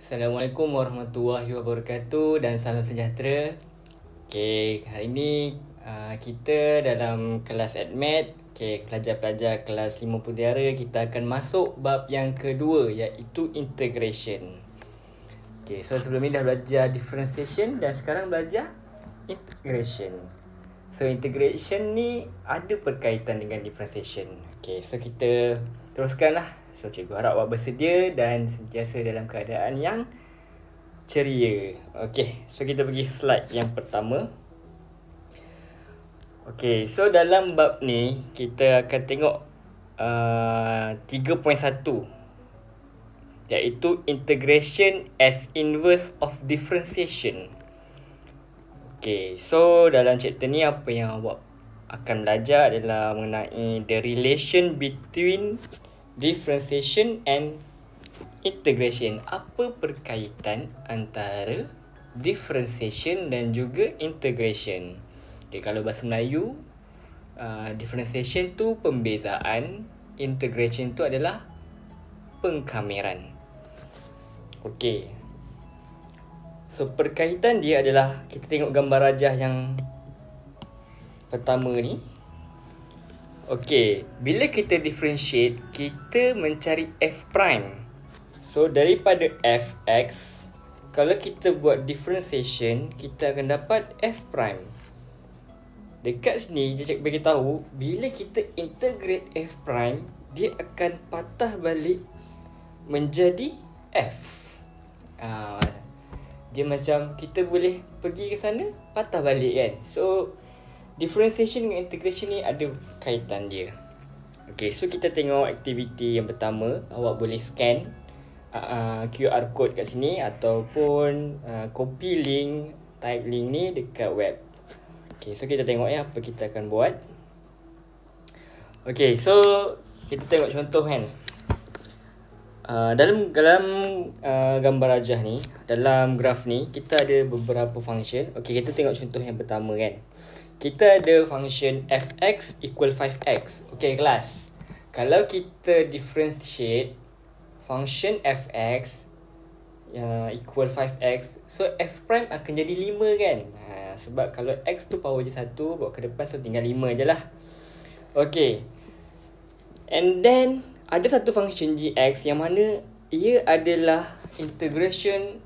Assalamualaikum warahmatullahi wabarakatuh dan salam sejahtera. Okay, hari ini kita dalam kelas AdMed, pelajar-pelajar kelas 5 Putera, kita akan masuk bab yang kedua iaitu integration. Okay, so sebelum ni dah belajar differentiation dan sekarang belajar integration. So integration ni ada berkaitan dengan differentiation. Okay, so kita teruskanlah. So cikgu harap awak bersedia dan sentiasa dalam keadaan yang ceria. Okay, so kita pergi slide yang pertama. Okay, so dalam bab ni kita akan tengok 3.1 iaitu integration as inverse of differentiation. Okay, so dalam chapter ni apa yang awak akan belajar adalah mengenai the relation between differentiation and integration. Apa berkaitan antara differentiation dan juga integration? Okay, kalau bahasa Melayu, differentiation tu pembezaan, integration tu adalah pengkameran. Okay, so perkaitan dia adalah, kita tengok gambar rajah yang pertama ni. Okay, bila kita differentiate, kita mencari f prime. So daripada fx, kalau kita buat differentiation, kita akan dapat f prime. Dekat sini dia cakap bagi tahu, bila kita integrate f prime, dia akan patah balik menjadi f. Dia macam kita boleh pergi ke sana, patah balik kan. So differentiation dengan integration ni ada kaitan dia. Okay, so kita tengok aktiviti yang pertama. Awak boleh scan QR code kat sini ataupun copy link, type link ni dekat web. Okay, so kita tengok apa kita akan buat. Okay, so kita tengok contoh kan. Dalam gambar rajah ni, dalam graf ni, kita ada beberapa function. Okay, kita tengok contoh yang pertama kan. Kita ada function fx equal 5x. Okay kelas, kalau kita differentiate function fx equal 5x, so f prime akan jadi 5 kan. Sebab kalau x tu power je 1, bawa ke depan, so tinggal 5 je lah. Okay, and then ada satu function gx yang mana ia adalah integration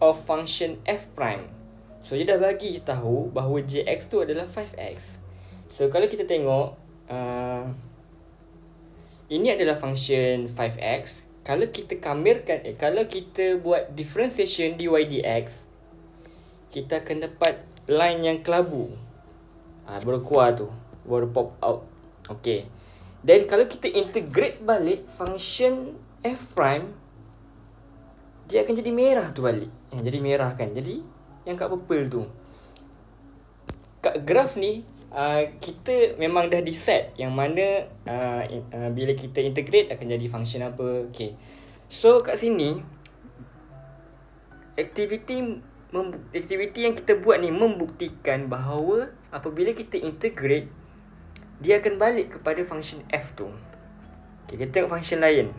of function f prime. So dia dah bagi tahu bahawa gx tu adalah 5x. So kalau kita tengok, ini adalah function 5x. Kalau kita kamirkan, kalau kita buat differentiation dy dx, kita akan dapat line yang kelabu, baru keluar tu, baru pop out. Okay, then kalau kita integrate balik function f prime, dia akan jadi merah tu balik. Jadi merah kan, jadi yang kat purple tu. Kat graf ni, kita memang dah decide yang mana bila kita integrate akan jadi function apa. Okay, so kat sini aktiviti yang kita buat ni membuktikan bahawa apabila kita integrate, dia akan balik kepada function f tu. Okay, kita tengok function lain.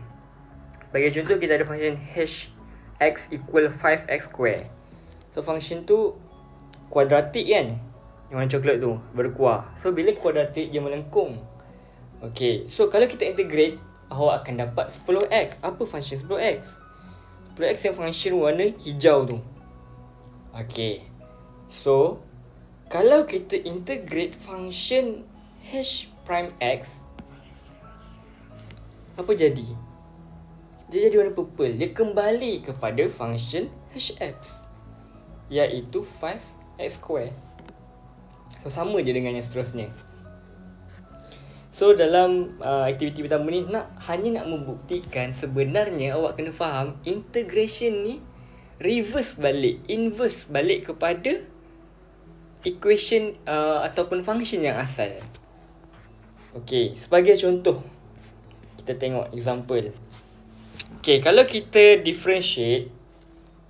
Bagi contoh, kita ada function hx equal 5x square. So function tu kuadratik kan, yang warna coklat tu baru keluar. So bila kuadratik, dia melengkung. Okay, so kalau kita integrate, awak akan dapat 10x. Apa function 10x? 10x yang function warna hijau tu. Okay, so kalau kita integrate function h prime x, apa jadi? Dia jadi warna purple. Dia kembali kepada function hx, iaitu 5x square. So sama je dengan yang seterusnya. So dalam aktiviti pertama ni, hanya nak membuktikan sebenarnya awak kena faham integration ni inverse balik kepada equation ataupun function yang asal. Okay, sebagai contoh, kita tengok example. Okay, kalau kita differentiate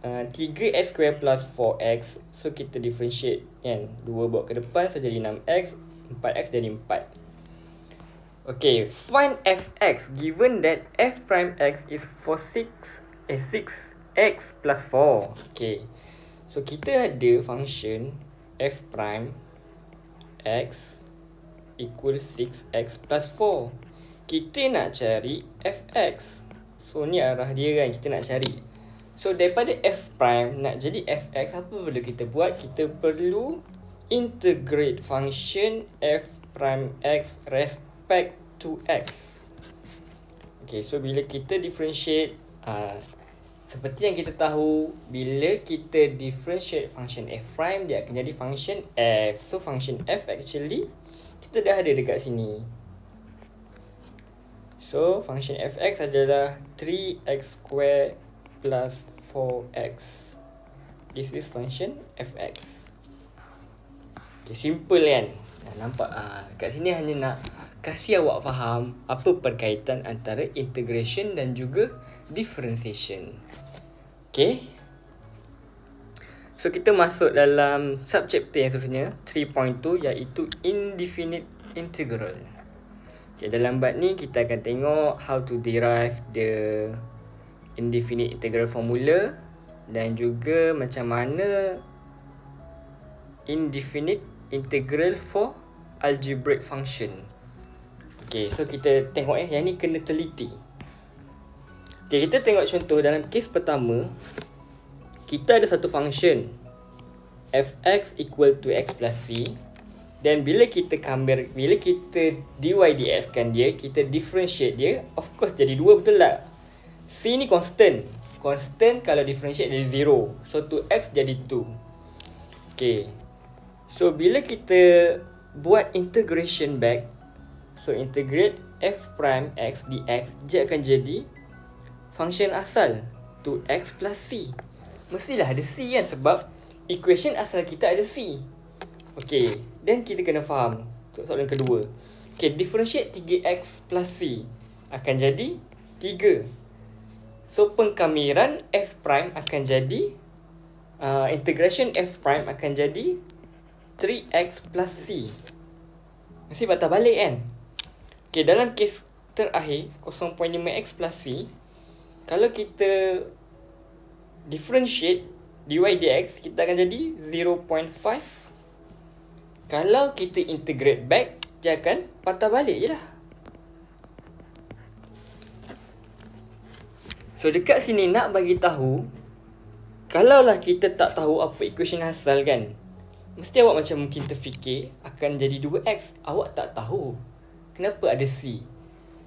3x square plus 4x, so kita differentiate kan, 2 bawa ke depan, so jadi 6x, 4x jadi 4. Okay, find fx given that f prime x is 6 x plus 4. Okay. So kita ada function f prime x equal 6x plus 4. Kita nak cari fx. So ni arah dia kan, kita nak cari. So daripada f prime nak jadi fx, apa perlu kita buat? Kita perlu integrate function f prime x respect to x. Okay, so bila kita differentiate, seperti yang kita tahu, bila kita differentiate function f prime, dia akan jadi function f. So function f actually kita dah ada dekat sini. So function fx adalah 3x square plus 4x. This is function fx. Okay, simple kan? Nampak? Kat sini hanya nak kasih awak faham apa perkaitan antara integration dan juga differentiation. Okay. So kita masuk dalam subchapter yang seterusnya, 3.2, iaitu indefinite integral. Okay, dalam bab ni kita akan tengok how to derive the indefinite integral formula dan juga macam mana indefinite integral for algebraic function. Okay, so kita tengok yang ni kena teliti. Okay, kita tengok contoh dalam kes pertama. Kita ada satu function fx equal to x plus c. Dan bila kita dy dx kan dia, kita differentiate dia, of course jadi 2, betul tak? C ni constant. Constant kalau differentiate jadi 0. So 2x jadi 2. Okay. So bila kita buat integration back, so integrate f prime x dx, dia akan jadi function asal 2x plus c. Mestilah ada c kan, sebab equation asal kita ada c. Okay, then kita kena faham soalan kedua. Okay, differentiate 3x plus c akan jadi 3. So pengkamiran f prime akan jadi integration f prime akan jadi 3x plus c. Mesti patah balik kan? Okay, dalam kes terakhir 0.5x plus c, kalau kita differentiate dy dx, kita akan jadi 0.5. Kalau kita integrate back, dia akan patah balik je lah. So dekat sini nak bagi tahu, kalaulah kita tak tahu apa equation asal kan, mesti awak macam mungkin terfikir akan jadi 2x. Awak tak tahu kenapa ada c.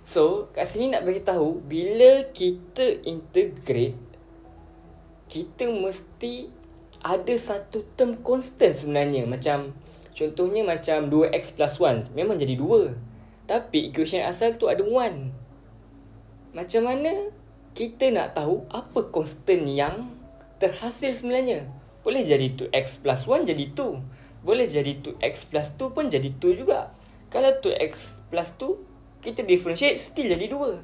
So kat sini nak bagi tahu, bila kita integrate, kita mesti ada satu term constant sebenarnya. Macam contohnya macam 2x plus 1 memang jadi 2, tapi equation asal tu ada 1. Macam mana kita nak tahu apa constant yang terhasil sebenarnya? Boleh jadi 2x plus 1 jadi 2. Boleh jadi 2x plus 2 pun jadi 2 juga. Kalau 2x plus 2 kita differentiate, still jadi 2.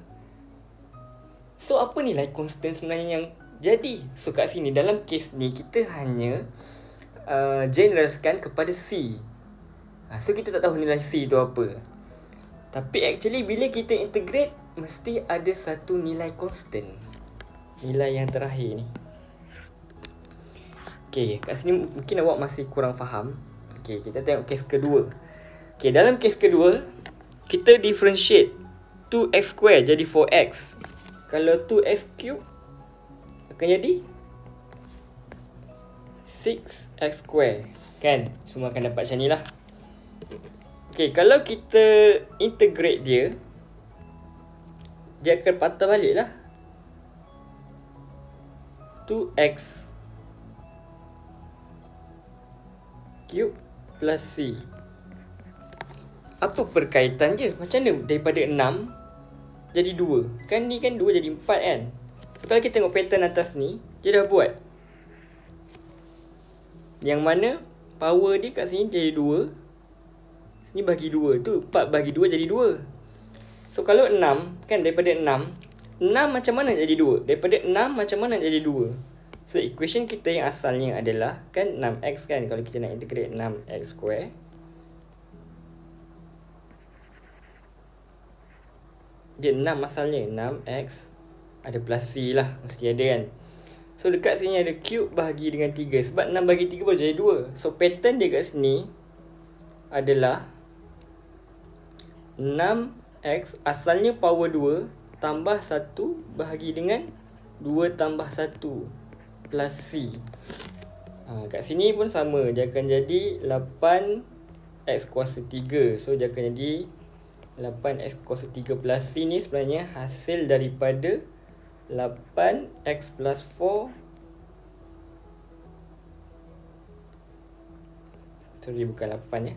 So apa nilai constant sebenarnya yang jadi? So kat sini dalam kes ni kita hanya generalkan kepada c. So kita tak tahu nilai c tu apa. Tapi actually bila kita integrate, mesti ada satu nilai constant. Nilai yang terakhir ni. Okay, kat sini mungkin awak masih kurang faham. Okay, kita tengok kes kedua. Okay, dalam kes kedua, kita differentiate 2x square jadi 4x. Kalau 2x cube akan jadi 6x square. Kan? Semua akan dapat macam ni lah. Okay, kalau kita integrate dia, dia akan patah balik lah. 2x cube plus c. Apa perkaitan je? Macam mana daripada 6 jadi 2? Kan ni kan 2 jadi 4 kan? So, kalau kita tengok pattern atas ni, dia dah buat. Yang mana power dia kat sini jadi 2. Sini bagi 2. Tu 4 bagi 2 jadi 2. So kalau 6, kan daripada 6 macam mana jadi 2? Daripada 6 macam mana jadi 2? So equation kita yang asalnya adalah kan 6x kan. Kalau kita nak integrate 6x square, dia 6 asalnya. 6x ada plus c lah, mesti ada kan. So dekat sini ada cube bahagi dengan 3. Sebab 6 bahagi 3 baru jadi 2. So pattern dia kat sini adalah 6x asalnya power 2 tambah 1 bahagi dengan 2 tambah 1 plus c. Kat sini pun sama. Dia akan jadi 8x kuasa 3. So dia akan jadi 8x kuasa 3 plus c ni sebenarnya hasil daripada 8x plus 4. Sorry, bukan 8 ya.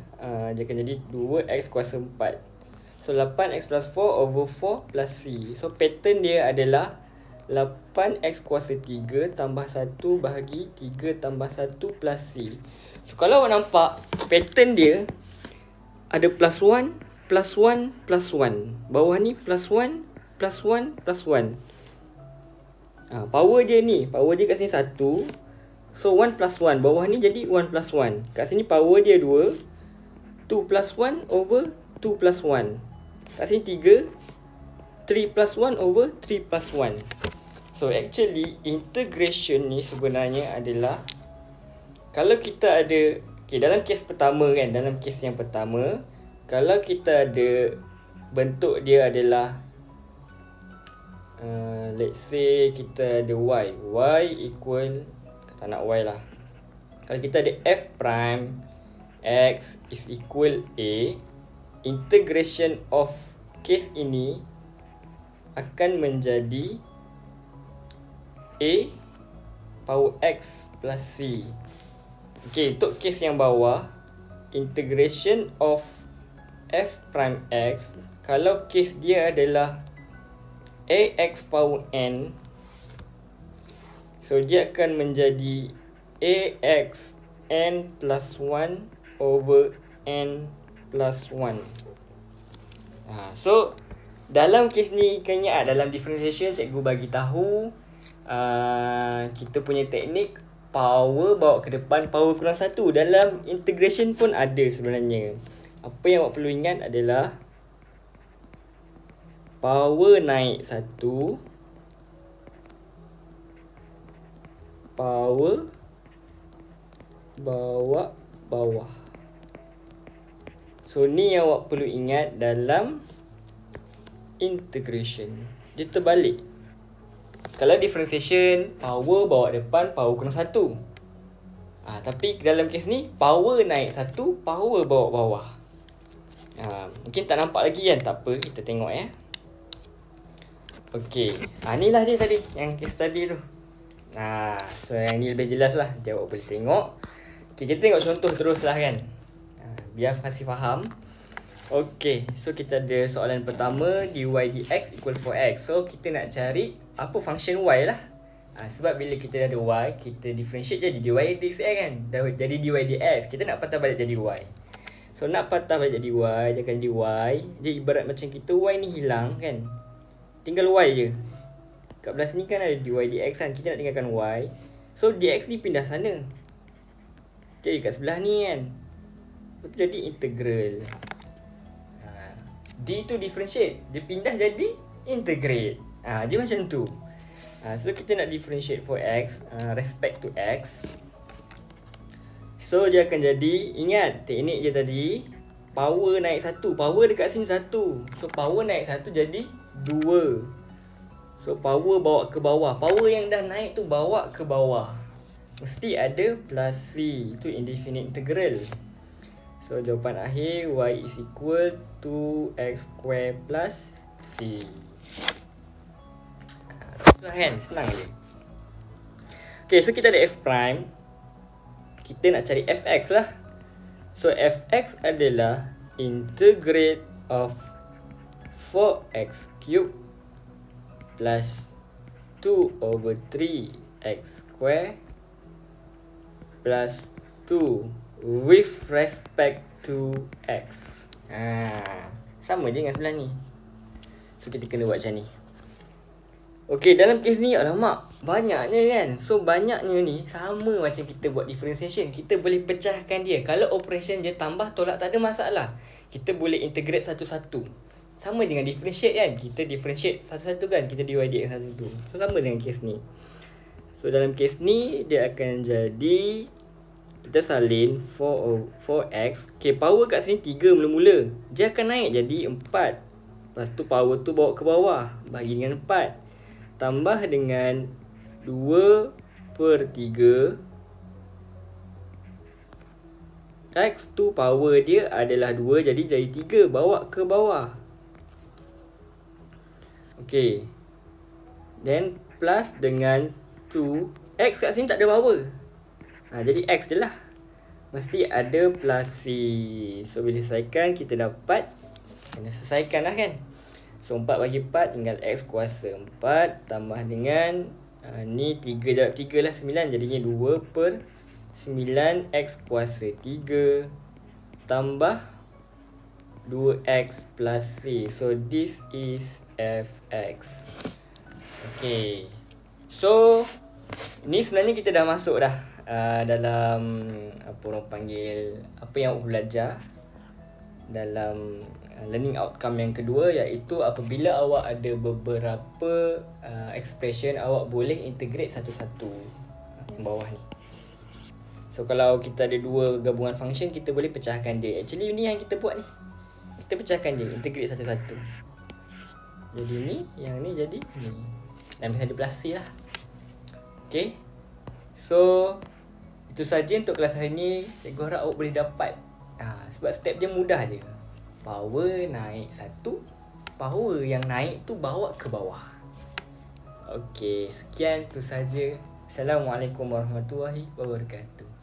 Dia akan jadi 2x kuasa 4. So 8x plus 4 over 4 plus c. So pattern dia adalah 8x kuasa 3 tambah 1 bahagi 3 tambah 1 plus c. So kalau awak nampak pattern dia ada plus 1, plus 1, plus 1. Bawah ni plus 1, plus 1, plus 1. Power dia ni, power dia kat sini 1. So 1 plus 1, bawah ni jadi 1 plus 1. Kat sini power dia 2. 2 plus 1 over 2 plus 1. Kat sini 3. 3 plus 1 over 3 plus 1. So actually integration ni sebenarnya adalah, kalau kita ada, dalam kes pertama kan, dalam kes yang pertama, kalau kita ada bentuk dia adalah let's say kita ada y equal, tak nak y lah. Kalau kita ada f prime x is equal a, integration of case ini akan menjadi a power x plus c. Okay, untuk case yang bawah, integration of f prime x, kalau case dia adalah ax power n, so dia akan menjadi ax n plus 1 over n plus 1. So dalam kes ni kan ya, dalam differentiation cikgu bagi tahu kita punya teknik power bawa ke depan, power kurang 1. Dalam integration pun ada sebenarnya. Apa yang awak perlu ingat adalah power naik 1, power bawa bawah. So ni yang awak perlu ingat dalam integration. Dia terbalik. Kalau differentiation, power bawa depan, power kurang 1. Tapi dalam kes ni, power naik 1, power bawa bawah. Mungkin tak nampak lagi kan? Tak apa, kita tengok ya. Okey, inilah dia tadi, yang case tadi tu. So yang ni lebih jelas lah, dia awak boleh tengok. Okay, kita tengok contoh terus lah kan, biar masih faham. Okey, so kita ada soalan pertama, dy dx equal 4x. So kita nak cari apa function y lah. Sebab bila kita dah ada y, kita differentiate jadi dy dx kan. Jadi dy dx, kita nak patah balik jadi y. So nak patah balik jadi y, dia akan jadi y. Dia ibarat macam kita y ni hilang kan, tinggal y je. Kat belah sini kan ada dy dx kan, kita nak tinggalkan y. So dx ni pindah sana, jadi kat sebelah ni kan, itu jadi integral. D tu differentiate, dia pindah jadi integrate. Dia macam tu. So kita nak differentiate for x, respect to x. So dia akan jadi, ingat teknik je tadi, power naik 1, power dekat sini 1. So power naik 1 jadi 2. So power bawa ke bawah, power yang dah naik tu bawa ke bawah, mesti ada plus c. Itu indefinite integral. So jawapan akhir y is equal to x square plus c. Itulah kan, senang je. Okay, so kita ada f prime, kita nak cari fx lah. So fx adalah integrate of 4x cube plus 2 over 3x square plus 2 with respect to x. Sama je dengan sebelah ni. So kita kena buat macam ni. Okay, dalam kes ni, alamak, banyaknya kan. So banyaknya ni sama macam kita buat differentiation. Kita boleh pecahkan dia. Kalau operation dia tambah tolak, tak ada masalah. Kita boleh integrate satu-satu. Sama dengan differentiate kan. Kita differentiate satu-satu kan, kita dy dx satu-satu. So sama dengan kes ni. So dalam kes ni dia akan jadi, kita salin 4x. Okay, power kat sini 3 mula-mula. Dia akan naik jadi 4. Lepas tu power tu bawa ke bawah, bagi dengan 4. Tambah dengan 2/3. X tu power dia adalah 2, jadi 3, bawa ke bawah. Okay. Then plus dengan 2. X kat sini tak ada power. Jadi X je lah. Mesti ada plus C. So bila selesaikan kita dapat, kena selesaikan lah kan. So 4 bagi 4 tinggal X kuasa 4 tambah dengan ni 3 darab 3 lah 9. Jadinya 2/9 X kuasa 3 tambah 2X plus C. So this is Fx. Okay. So ni sebenarnya kita dah masuk dah dalam apa orang panggil, apa yang awak belajar dalam learning outcome yang kedua, iaitu apabila awak ada beberapa expression, awak boleh integrate satu-satu yang bawah ni. So kalau kita ada dua gabungan function, kita boleh pecahkan dia. Actually ni yang kita buat ni, kita pecahkan je, integrate satu-satu. Jadi ni, yang ni jadi ni. Dan bisa ada plus C lah. Okay. So itu saja untuk kelas hari ni. Cikgu harap awak boleh dapat. Sebab step dia mudah je. Power naik satu, power yang naik tu bawa ke bawah. Okay, sekian tu saja. Assalamualaikum warahmatullahi wabarakatuh.